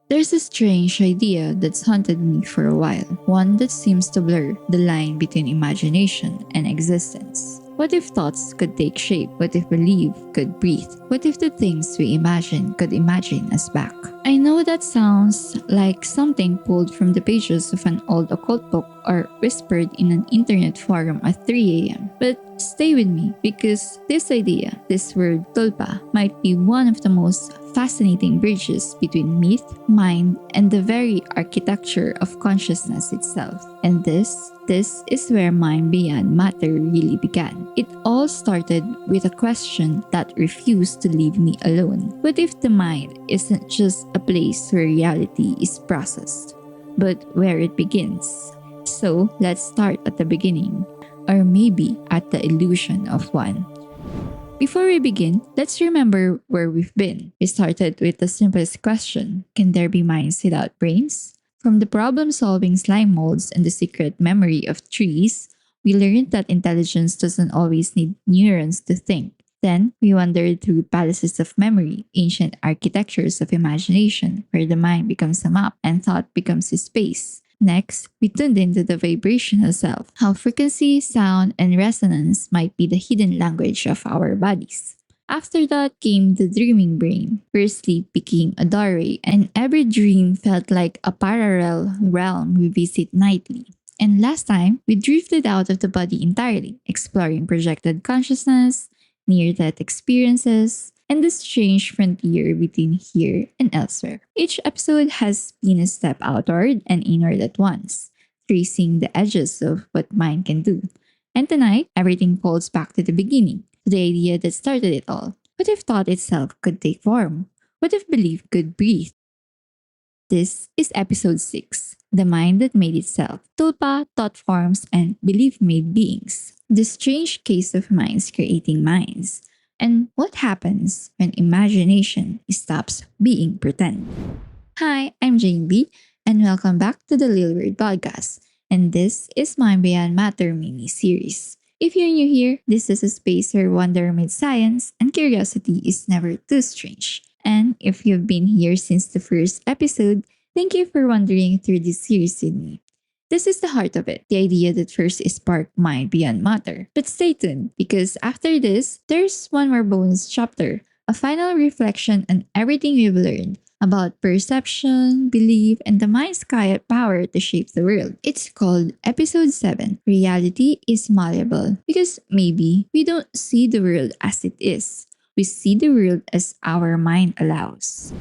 There's a strange idea that's haunted me for a while, one that seems to blur the line between imagination and existence. What if thoughts could take shape? What if belief could breathe? What if the things we imagine could imagine us back? I know that sounds like something pulled from the pages of an old occult book or whispered in an internet forum at 3 a.m. But stay with me because this idea, this word tulpa, might be one of the most fascinating bridges between myth, mind, and the very architecture of consciousness itself. And this is where mind beyond matter really began. It all started with a question that refused to leave me alone. What if the mind isn't just a place where reality is processed, but where it begins? So let's start at the beginning, or maybe at the illusion of one. Before we begin, let's remember where we've been. We started with the simplest question: can there be minds without brains? From the problem-solving slime molds and the secret memory of trees, we learned that intelligence doesn't always need neurons to think. Then, we wandered through palaces of memory, ancient architectures of imagination, where the mind becomes a map and thought becomes a space. Next, we tuned into the vibrational self, how frequency, sound, and resonance might be the hidden language of our bodies. After that came the dreaming brain, where sleep became a doorway, and every dream felt like a parallel realm we visit nightly. And last time, we drifted out of the body entirely, exploring projected consciousness, near-death experiences, and the strange frontier between here and elsewhere. Each episode has been a step outward and inward at once, tracing the edges of what mind can do. And tonight, everything falls back to the beginning, to the idea that started it all. What if thought itself could take form? What if belief could breathe? This is episode 6, The Mind That Made Itself, Tulpa, Thoughtforms, and Belief-Made Beings. The strange case of minds creating minds. And what happens when imagination stops being pretend? Hi, I'm Jane B, and welcome back to the Lil Word Podcast. And this is my Beyond Matter mini-series. If you're new here, this is a space where wonder meets science and curiosity is never too strange. And if you've been here since the first episode, thank you for wandering through this series with me. This is the heart of it, the idea that first sparked mind beyond matter. But stay tuned, because after this, there's one more bonus chapter, a final reflection on everything we've learned about perception, belief, and the mind's quiet power to shape the world. It's called Episode 7, Reality is Malleable, because maybe we don't see the world as it is. We see the world as our mind allows.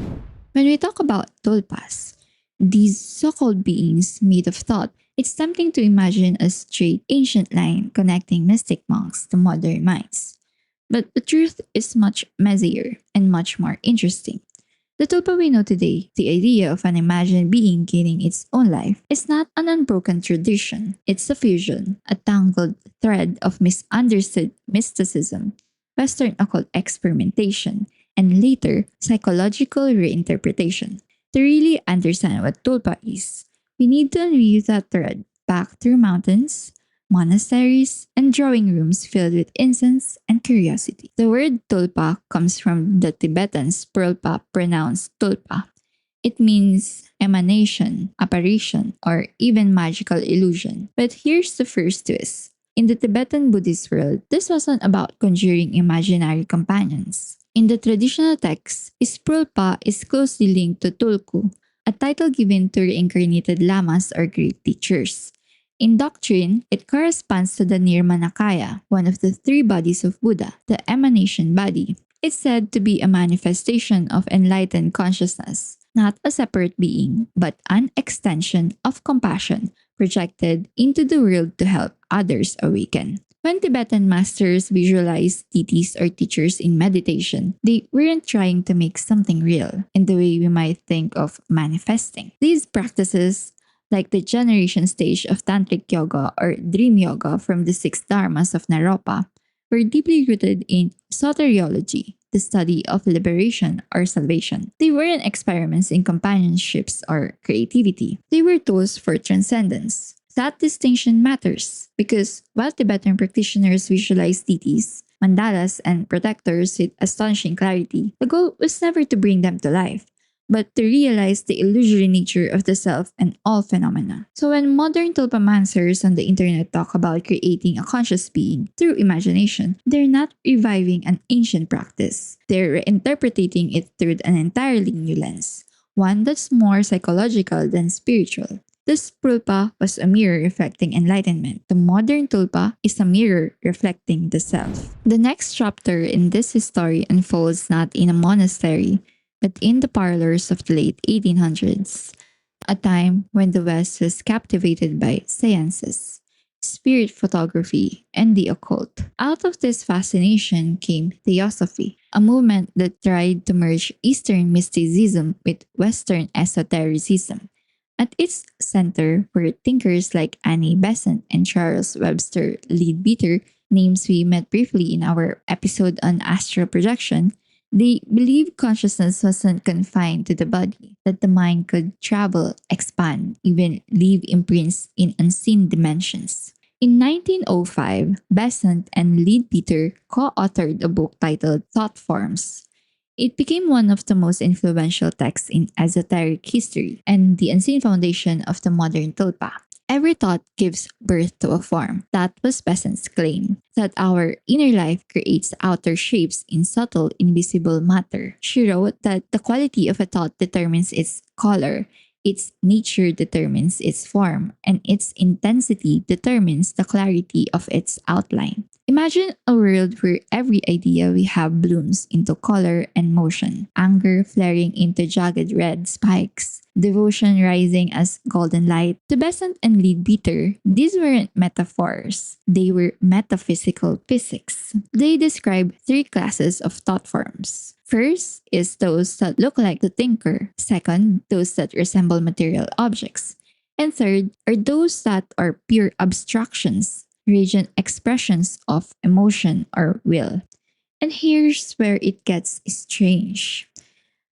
When we talk about tulpas, these so-called beings made of thought, it's tempting to imagine a straight ancient line connecting mystic monks to modern minds. But the truth is much messier and much more interesting. The tulpa we know today, the idea of an imagined being gaining its own life, is not an unbroken tradition. It's a fusion, a tangled thread of misunderstood mysticism, Western occult experimentation, and later, psychological reinterpretation. To really understand what tulpa is, we need to unweave that thread back through mountains, monasteries, and drawing rooms filled with incense and curiosity. The word tulpa comes from the Tibetan Sprul pronounced tulpa. It means emanation, apparition, or even magical illusion. But here's the first twist. In the Tibetan Buddhist world, this wasn't about conjuring imaginary companions. In the traditional texts, Sprulpa is closely linked to Tulku, a title given to reincarnated lamas or great teachers. In doctrine, it corresponds to the Nirmanakaya, one of the 3 bodies of Buddha, the emanation body. It's said to be a manifestation of enlightened consciousness, not a separate being, but an extension of compassion projected into the world to help others awaken. When Tibetan masters visualized deities or teachers in meditation, they weren't trying to make something real in the way we might think of manifesting. These practices, like the generation stage of Tantric Yoga or Dream Yoga from the 6 Dharmas of Naropa, were deeply rooted in soteriology, the study of liberation or salvation. They weren't experiments in companionships or creativity. They were tools for transcendence. That distinction matters because while Tibetan practitioners visualized deities, mandalas, and protectors with astonishing clarity, the goal was never to bring them to life, but to realize the illusory nature of the self and all phenomena. So when modern Tulpamancers on the internet talk about creating a conscious being through imagination, they're not reviving an ancient practice. They're reinterpreting it through an entirely new lens, one that's more psychological than spiritual. This Tulpa was a mirror reflecting enlightenment. The modern Tulpa is a mirror reflecting the self. The next chapter in this story unfolds not in a monastery, but in the parlors of the late 1800s, a time when the West was captivated by seances, spirit photography, and the occult. Out of this fascination came Theosophy, a movement that tried to merge Eastern mysticism with Western esotericism. At its center were thinkers like Annie Besant and Charles Webster Leadbeater, names we met briefly in our episode on astral projection. They believed consciousness wasn't confined to the body, that the mind could travel, expand, even leave imprints in unseen dimensions. In 1905, Besant and Leadbeater co-authored a book titled Thoughtforms. It became one of the most influential texts in esoteric history and the unseen foundation of the modern tulpa. Every thought gives birth to a form. That was Besant's claim, that our inner life creates outer shapes in subtle, invisible matter. She wrote that the quality of a thought determines its color, its nature determines its form, and its intensity determines the clarity of its outline. Imagine a world where every idea we have blooms into color and motion, anger flaring into jagged red spikes, devotion rising as golden light. To Besant and Leadbeater, these weren't metaphors, they were metaphysical physics. They describe three classes of thought forms. First is those that look like the thinker. Second, those that resemble material objects. And third are those that are pure abstractions, radiant expressions of emotion or will. And here's where it gets strange.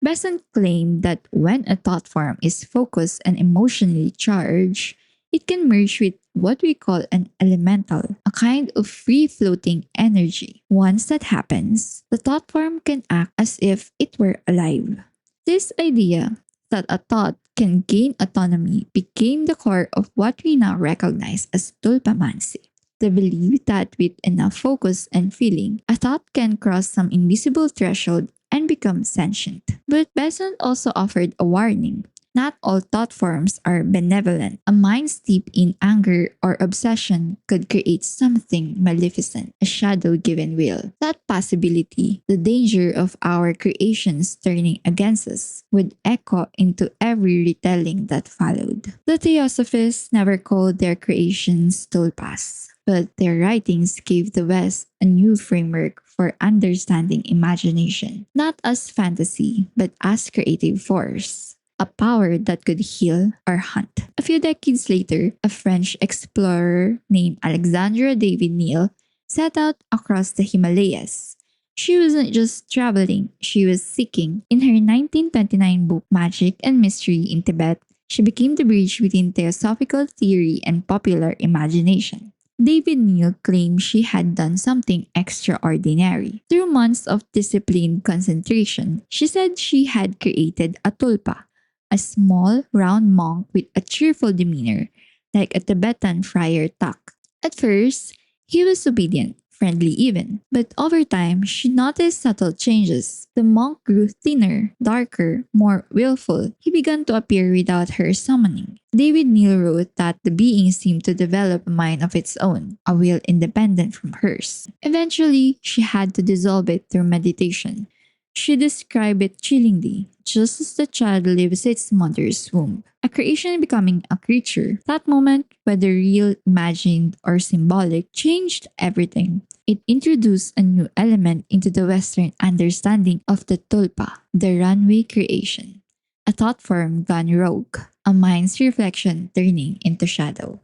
Besant claimed that when a thought form is focused and emotionally charged, it can merge with what we call an elemental, a kind of free-floating energy. Once that happens, the thought form can act as if it were alive. This idea that a thought can gain autonomy became the core of what we now recognize as Tulpamancy. The belief that with enough focus and feeling, a thought can cross some invisible threshold and become sentient. But Besant also offered a warning. Not all thought forms are benevolent. A mind steeped in anger or obsession could create something maleficent, a shadow given will. That possibility, the danger of our creations turning against us, would echo into every retelling that followed. The Theosophists never called their creations tulpas, but their writings gave the West a new framework for understanding imagination, not as fantasy, but as creative force, a power that could heal or hunt. A few decades later, a French explorer named Alexandra David-Néel set out across the Himalayas. She wasn't just traveling, she was seeking. In her 1929 book Magic and Mystery in Tibet, she became the bridge between theosophical theory and popular imagination. David-Néel claimed she had done something extraordinary. Through months of disciplined concentration, she said she had created a tulpa, a small, round monk with a cheerful demeanor, like a Tibetan friar tuck. At first, he was obedient, friendly even, but over time, she noticed subtle changes. The monk grew thinner, darker, more willful. He began to appear without her summoning. David-Néel wrote that the being seemed to develop a mind of its own, a will independent from hers. Eventually, she had to dissolve it through meditation. She described it chillingly, just as the child leaves its mother's womb. A creation becoming a creature. That moment, whether real, imagined, or symbolic, changed everything. It introduced a new element into the Western understanding of the tulpa, the runway creation. A thought form gone rogue, a mind's reflection turning into shadow.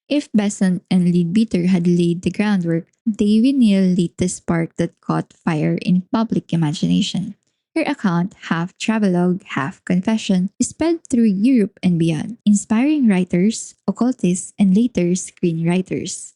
If Besant and Leadbeater had laid the groundwork, David-Néel lit the spark that caught fire in public imagination. Her account, half travelogue, half confession, sped through Europe and beyond, inspiring writers, occultists, and later screenwriters.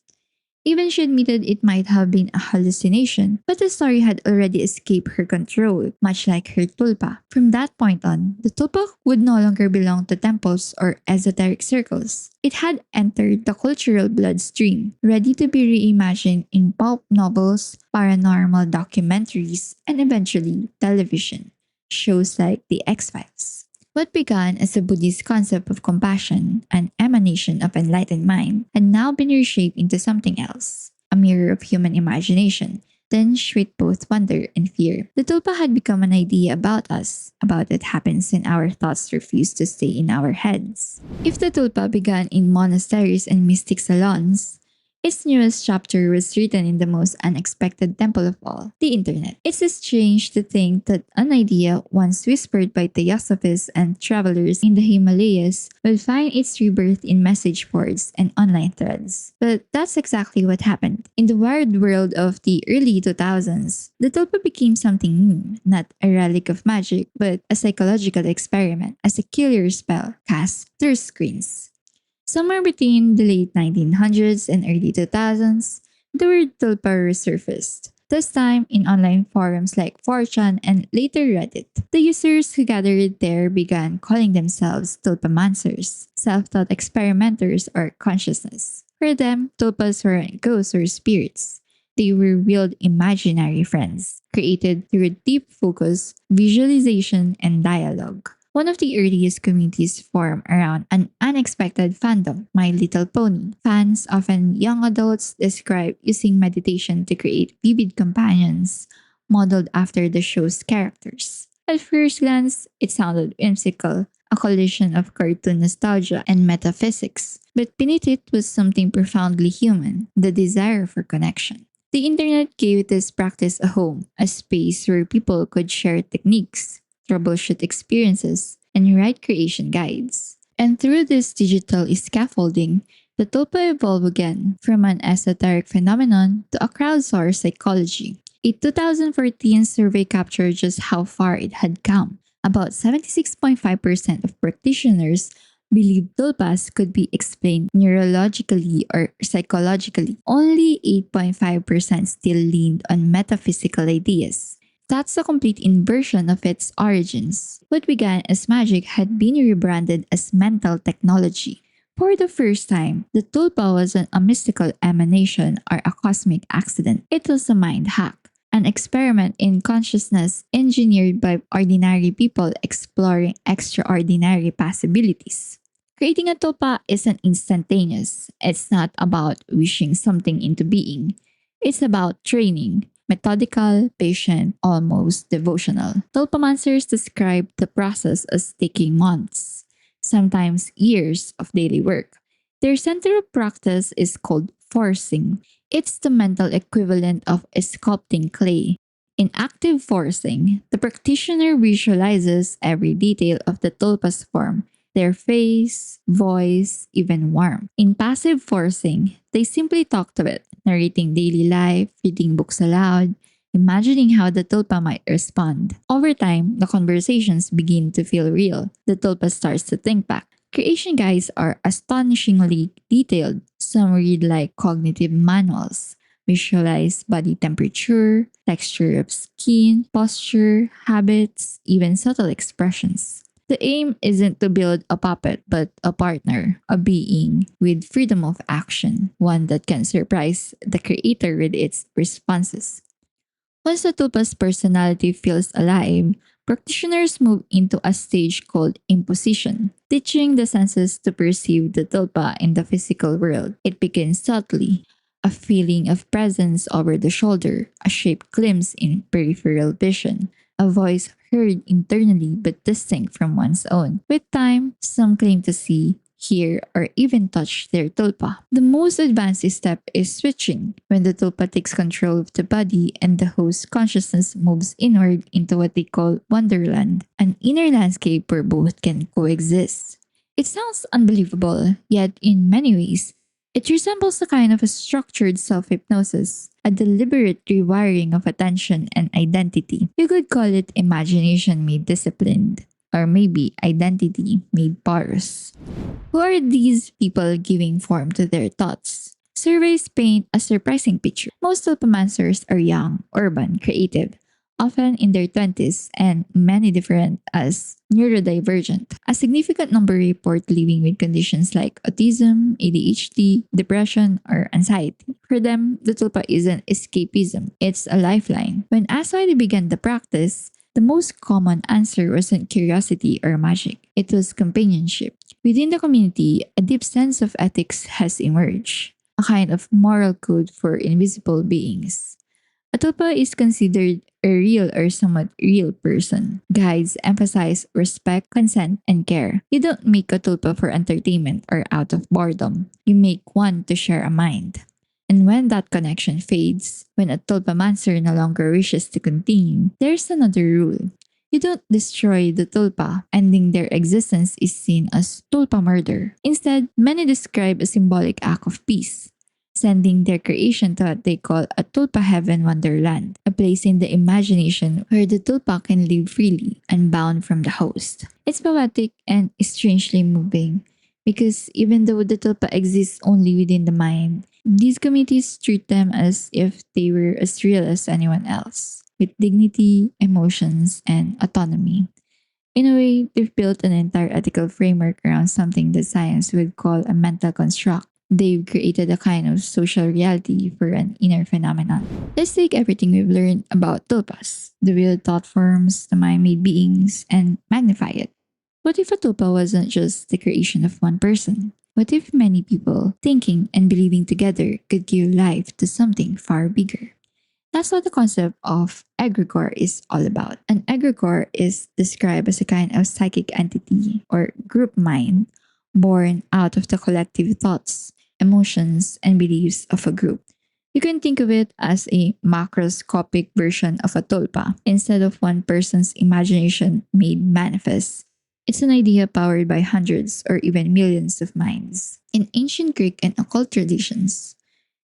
Even she admitted it might have been a hallucination, but the story had already escaped her control, much like her tulpa. From that point on, the tulpa would no longer belong to temples or esoteric circles. It had entered the cultural bloodstream, ready to be reimagined in pulp novels, paranormal documentaries, and eventually television shows like The X-Files. What began as a Buddhist concept of compassion, an emanation of enlightened mind, had now been reshaped into something else, a mirror of human imagination, tinged with both wonder and fear. The tulpa had become an idea about us, about what happens when our thoughts refuse to stay in our heads. If the tulpa began in monasteries and mystic salons, its newest chapter was written in the most unexpected temple of all, the internet. It's strange to think that an idea once whispered by Theosophists and travelers in the Himalayas will find its rebirth in message boards and online threads. But that's exactly what happened. In the wired world of the early 2000s, the tulpa became something new, not a relic of magic, but a psychological experiment, as a killer spell cast through screens. Somewhere between the late 1900s and early 2000s, the word tulpa resurfaced. This time in online forums like 4chan and later Reddit. The users who gathered there began calling themselves Tulpamancers, self-taught experimenters or consciousness. For them, tulpas weren't ghosts or spirits. They were real imaginary friends, created through deep focus, visualization, and dialogue. One of the earliest communities formed around an unexpected fandom, My Little Pony. Fans, often young adults, describe using meditation to create vivid companions modeled after the show's characters. At first glance, it sounded whimsical, a collision of cartoon nostalgia and metaphysics, but beneath it was something profoundly human, the desire for connection. The internet gave this practice a home, a space where people could share techniques, troubleshoot experiences, and write creation guides. And through this digital scaffolding, the tulpa evolved again from an esoteric phenomenon to a crowdsourced psychology. A 2014 survey captured just how far it had come. About 76.5% of practitioners believed tulpas could be explained neurologically or psychologically. Only 8.5% still leaned on metaphysical ideas. That's a complete inversion of its origins. What began as magic had been rebranded as mental technology. For the first time, the tulpa wasn't a mystical emanation or a cosmic accident. It was a mind hack, an experiment in consciousness engineered by ordinary people exploring extraordinary possibilities. Creating a tulpa isn't instantaneous. It's not about wishing something into being. It's about training, methodical, patient, almost devotional. Tulpamancers describe the process as taking months, sometimes years of daily work. Their center of practice is called forcing. It's the mental equivalent of sculpting clay. In active forcing, the practitioner visualizes every detail of the tulpa's form, their face, voice, even warmth. In passive forcing, they simply talk to it, narrating daily life, reading books aloud, imagining how the tulpa might respond. Over time, the conversations begin to feel real. The tulpa starts to think back. Creation guides are astonishingly detailed. Some read like cognitive manuals, visualize body temperature, texture of skin, posture, habits, even subtle expressions. The aim isn't to build a puppet, but a partner, a being with freedom of action, one that can surprise the creator with its responses. Once the tulpa's personality feels alive, practitioners move into a stage called imposition, teaching the senses to perceive the tulpa in the physical world. It begins subtly, a feeling of presence over the shoulder, a shape glimpse in peripheral vision, a voice heard internally but distinct from one's own. With time, some claim to see, hear, or even touch their tulpa. The most advanced step is switching, when the tulpa takes control of the body and the host's consciousness moves inward into what they call wonderland, an inner landscape where both can coexist. It sounds unbelievable, yet in many ways, it resembles a kind of a structured self-hypnosis, a deliberate rewiring of attention and identity. You could call it imagination made disciplined, or maybe identity made porous. Who are these people giving form to their thoughts? Surveys paint a surprising picture. Most Tulpamancers are young, urban, creative, often in their 20s, and many different as neurodivergent. A significant number report living with conditions like autism, ADHD, depression, or anxiety. For them, the tulpa isn't escapism, it's a lifeline. When asked why they began the practice, the most common answer wasn't curiosity or magic, it was companionship. Within the community, a deep sense of ethics has emerged, a kind of moral code for invisible beings. A tulpa is considered a real or somewhat real person. Guides emphasize respect, consent, and care. You don't make a tulpa for entertainment or out of boredom. You make one to share a mind. And when that connection fades, when a tulpamancer no longer wishes to continue, there's another rule. You don't destroy the tulpa. Ending their existence is seen as tulpa murder. Instead, many describe a symbolic act of peace, sending their creation to what they call a tulpa heaven wonderland, a place in the imagination where the tulpa can live freely, unbound from the host. It's poetic and strangely moving because even though the tulpa exists only within the mind, these communities treat them as if they were as real as anyone else, with dignity, emotions, and autonomy. In a way, they've built an entire ethical framework around something that science would call a mental construct. They've created a kind of social reality for an inner phenomenon. Let's take everything we've learned about tulpas, the real thought forms, the mind-made beings, and magnify it. What if a tulpa wasn't just the creation of one person? What if many people, thinking and believing together, could give life to something far bigger? That's what the concept of egregore is all about. An egregore is described as a kind of psychic entity or group mind born out of the collective thoughts, emotions, and beliefs of a group. You can think of it as a macroscopic version of a tulpa. Instead of one person's imagination made manifest, it's an idea powered by hundreds or even millions of minds. In ancient Greek and occult traditions,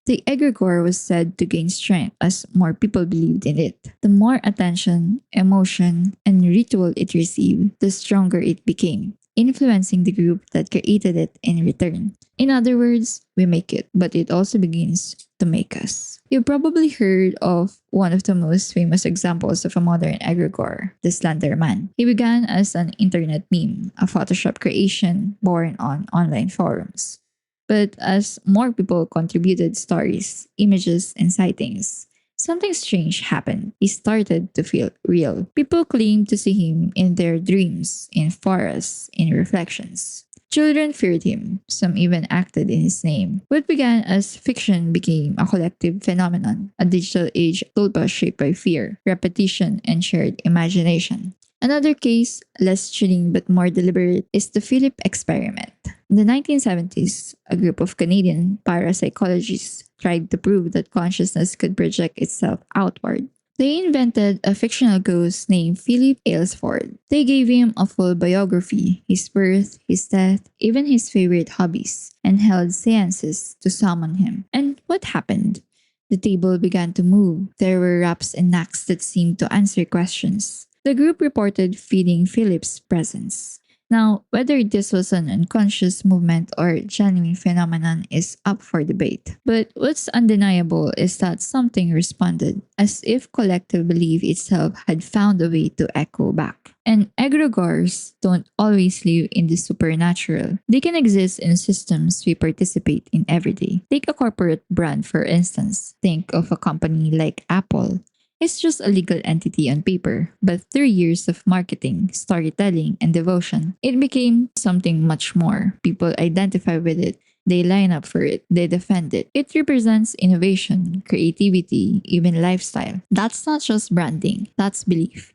the egregore was said to gain strength as more people believed in it. The more attention, emotion, and ritual it received, the stronger it became, influencing the group that created it in return. In other words, we make it, but it also begins to make us. You've probably heard of one of the most famous examples of a modern egregore, the Slender Man. He began as an internet meme, a Photoshop creation born on online forums. But as more people contributed stories, images, and sightings, something strange happened. He started to feel real. People claimed to see him in their dreams, in forests, in reflections. Children feared him. Some even acted in his name. What began as fiction became a collective phenomenon, a digital age tulpa shaped by fear, repetition, and shared imagination. Another case, less chilling but more deliberate, is the Philip experiment. In the 1970s, a group of Canadian parapsychologists tried to prove that consciousness could project itself outward. They invented a fictional ghost named Philip Aylesford. They gave him a full biography, his birth, his death, even his favorite hobbies, and held seances to summon him. And what happened? The table began to move. There were raps and knocks that seemed to answer questions. The group reported feeling Philip's presence. Now, whether this was an unconscious movement or genuine phenomenon is up for debate. But what's undeniable is that something responded, as if collective belief itself had found a way to echo back. And egregores don't always live in the supernatural. They can exist in systems we participate in every day. Take a corporate brand, for instance. Think of a company like Apple. It's just a legal entity on paper, but through years of marketing, storytelling, and devotion, it became something much more. People identify with it, they line up for it, they defend it. It represents innovation, creativity, even lifestyle. That's not just branding, that's belief.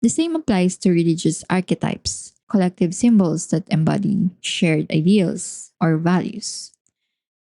The same applies to religious archetypes, collective symbols that embody shared ideals or values.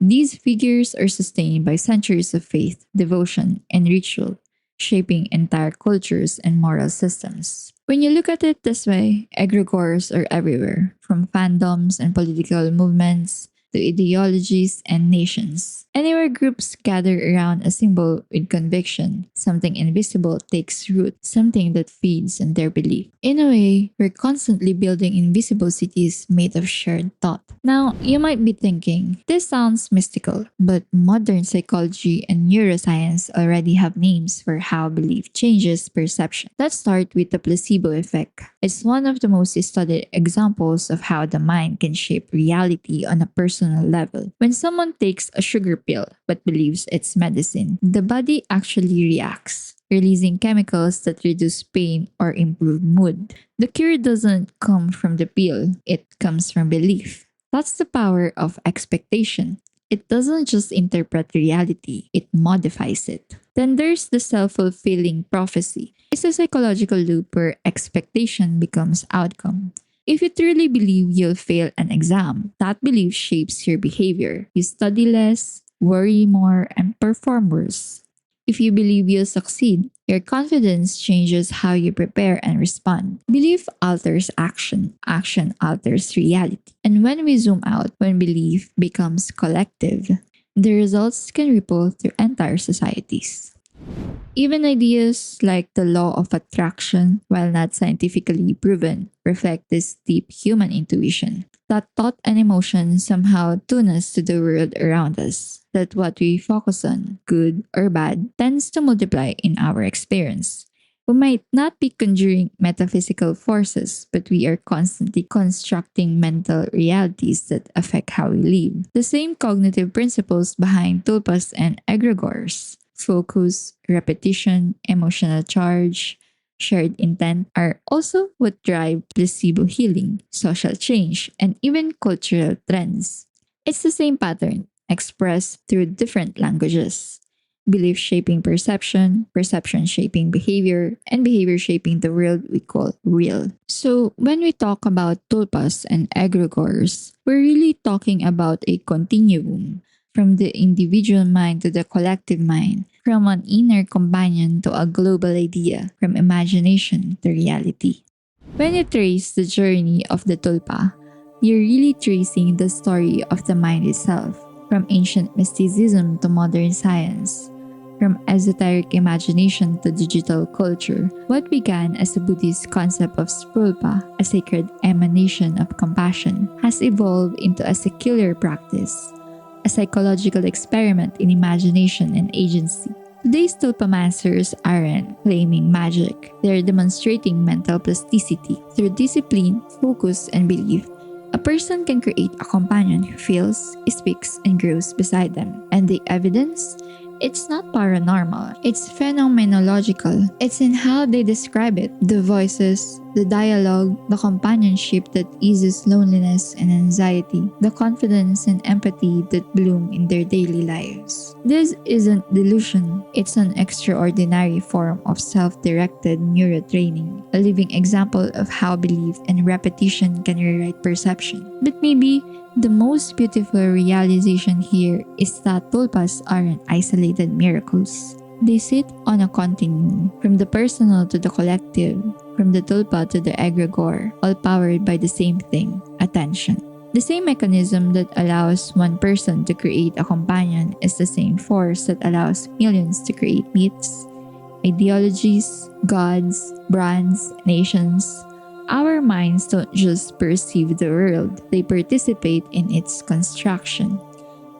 These figures are sustained by centuries of faith, devotion, and ritual, shaping entire cultures and moral systems. When you look at it this way, egregores are everywhere, from fandoms and political movements to ideologies and nations. Anywhere groups gather around a symbol with conviction, something invisible takes root, something that feeds on their belief. In a way, we're constantly building invisible cities made of shared thought. Now, you might be thinking, this sounds mystical, but modern psychology and neuroscience already have names for how belief changes perception. Let's start with the placebo effect. It's one of the most studied examples of how the mind can shape reality on a personal level. When someone takes a sugar pill but believes it's medicine, the body actually reacts, releasing chemicals that reduce pain or improve mood. The cure doesn't come from the pill, it comes from belief. That's the power of expectation. It doesn't just interpret reality, it modifies it. Then there's the self-fulfilling prophecy. It's a psychological loop where expectation becomes outcome. If you truly believe you'll fail an exam, that belief shapes your behavior. You study less, worry more, and perform worse. If you believe you'll succeed, your confidence changes how you prepare and respond. Belief alters action, action alters reality. And when we zoom out, when belief becomes collective, the results can ripple through entire societies. Even ideas like the law of attraction, while not scientifically proven, reflect this deep human intuition. That thought and emotion somehow tune us to the world around us. That what we focus on, good or bad, tends to multiply in our experience. We might not be conjuring metaphysical forces, but we are constantly constructing mental realities that affect how we live. The same cognitive principles behind tulpas and egregores, focus, repetition, emotional charge, shared intent are also what drive placebo healing, social change, and even cultural trends. It's the same pattern, expressed through different languages. Belief shaping perception, perception shaping behavior, and behavior shaping the world we call real. So, when we talk about tulpas and egregores, we're really talking about a continuum from the individual mind to the collective mind, from an inner companion to a global idea, from imagination to reality. When you trace the journey of the tulpa, you're really tracing the story of the mind itself, from ancient mysticism to modern science, from esoteric imagination to digital culture. What began as a Buddhist concept of Sprulpa, a sacred emanation of compassion, has evolved into a secular practice, a psychological experiment in imagination and agency. Today's Tulpamancers aren't claiming magic, they're demonstrating mental plasticity. Through discipline, focus, and belief, a person can create a companion who feels, speaks, and grows beside them. And the evidence? It's not paranormal, it's phenomenological. It's in how they describe it, the voices, the dialogue, the companionship that eases loneliness and anxiety, the confidence and empathy that bloom in their daily lives. This isn't delusion, it's an extraordinary form of self-directed neurotraining, a living example of how belief and repetition can rewrite perception. But maybe the most beautiful realization here is that tulpas aren't isolated miracles. They sit on a continuum, from the personal to the collective, from the tulpa to the egregore, all powered by the same thing, attention. The same mechanism that allows one person to create a companion is the same force that allows millions to create myths, ideologies, gods, brands, nations. Our minds don't just perceive the world, they participate in its construction.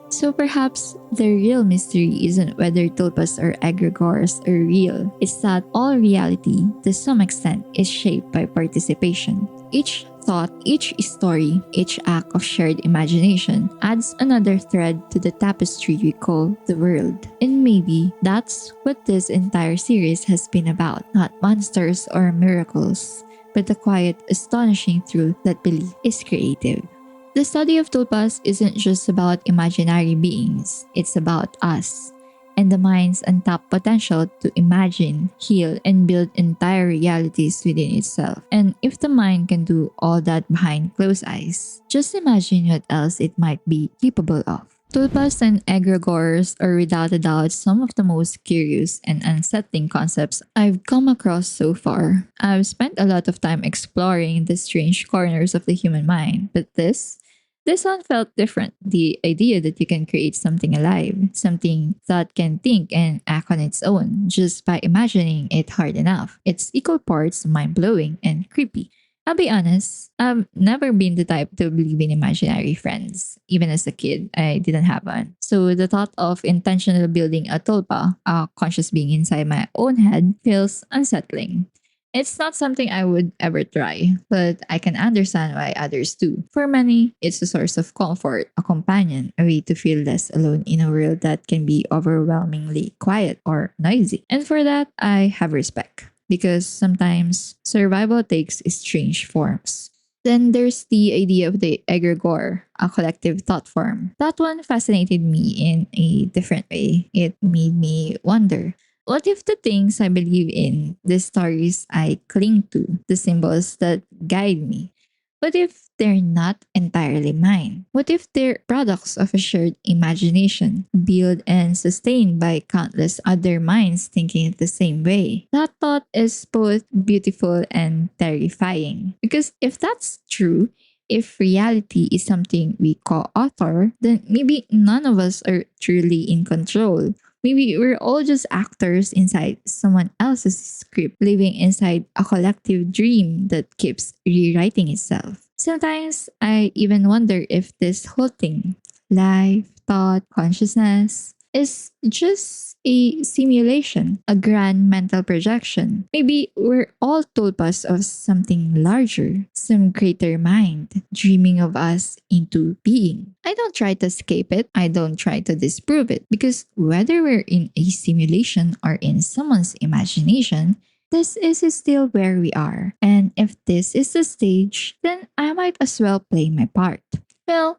So perhaps the real mystery isn't whether tulpas or egregores are real, it's that all reality, to some extent, is shaped by participation. Each thought, each story, each act of shared imagination adds another thread to the tapestry we call the world. And maybe that's what this entire series has been about, not monsters or miracles, but the quiet, astonishing truth that belief is creative. The study of tulpas isn't just about imaginary beings, it's about us, and the mind's untapped potential to imagine, heal, and build entire realities within itself. And if the mind can do all that behind closed eyes, just imagine what else it might be capable of. Tulpas and egregores are without a doubt some of the most curious and unsettling concepts I've come across so far. I've spent a lot of time exploring the strange corners of the human mind, but this This one felt different. The idea that you can create something alive, something that can think and act on its own just by imagining it hard enough. It's equal parts mind blowing and creepy. I'll be honest, I've never been the type to believe in imaginary friends. Even as a kid, I didn't have one. So the thought of intentionally building a tulpa, a conscious being inside my own head, feels unsettling. It's not something I would ever try, but I can understand why others do. For many, it's a source of comfort, a companion, a way to feel less alone in a world that can be overwhelmingly quiet or noisy. And for that, I have respect because sometimes survival takes strange forms. Then there's the idea of the egregore, a collective thought form. That one fascinated me in a different way. It made me wonder, what if the things I believe in, the stories I cling to, the symbols that guide me, what if they're not entirely mine? What if they're products of a shared imagination, built and sustained by countless other minds thinking the same way? That thought is both beautiful and terrifying. Because if that's true, if reality is something we co author, then maybe none of us are truly in control. Maybe we're all just actors inside someone else's script, living inside a collective dream that keeps rewriting itself. Sometimes I even wonder if this whole thing, life, thought, consciousness, is just a simulation, a grand mental projection. Maybe we're all tulpas of something larger, some greater mind, dreaming of us into being. I don't try to escape it. I don't try to disprove it because whether we're in a simulation or in someone's imagination, this is still where we are. And if this is the stage, then I might as well play my part. Well,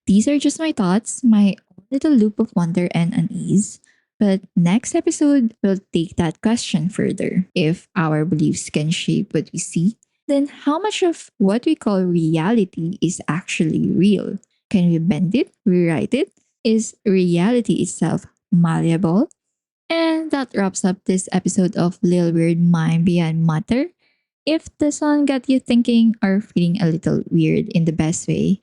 these are just my thoughts, my little loop of wonder and unease. But next episode, we'll take that question further. If our beliefs can shape what we see, then how much of what we call reality is actually real? Can we bend it, rewrite it? Is reality itself malleable? And that wraps up this episode of Lil Weird Mind Beyond Matter. If the song got you thinking or feeling a little weird in the best way,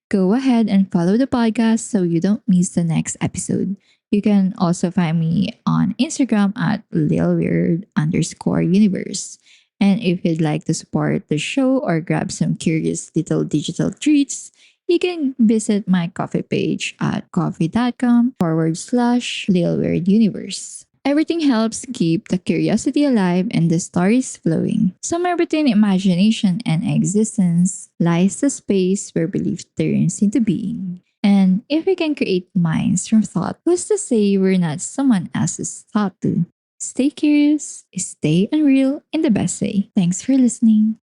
go ahead and follow the podcast so you don't miss the next episode. You can also find me on Instagram at lilweird_universe. And if you'd like to support the show or grab some curious little digital treats, you can visit my coffee page at coffee.com/lilweirduniverse. Everything helps keep the curiosity alive and the stories flowing. Somewhere between imagination and existence lies the space where belief turns into being. And if we can create minds from thought, who's to say we're not someone else's thought too? Stay curious, stay unreal in the best way. Thanks for listening.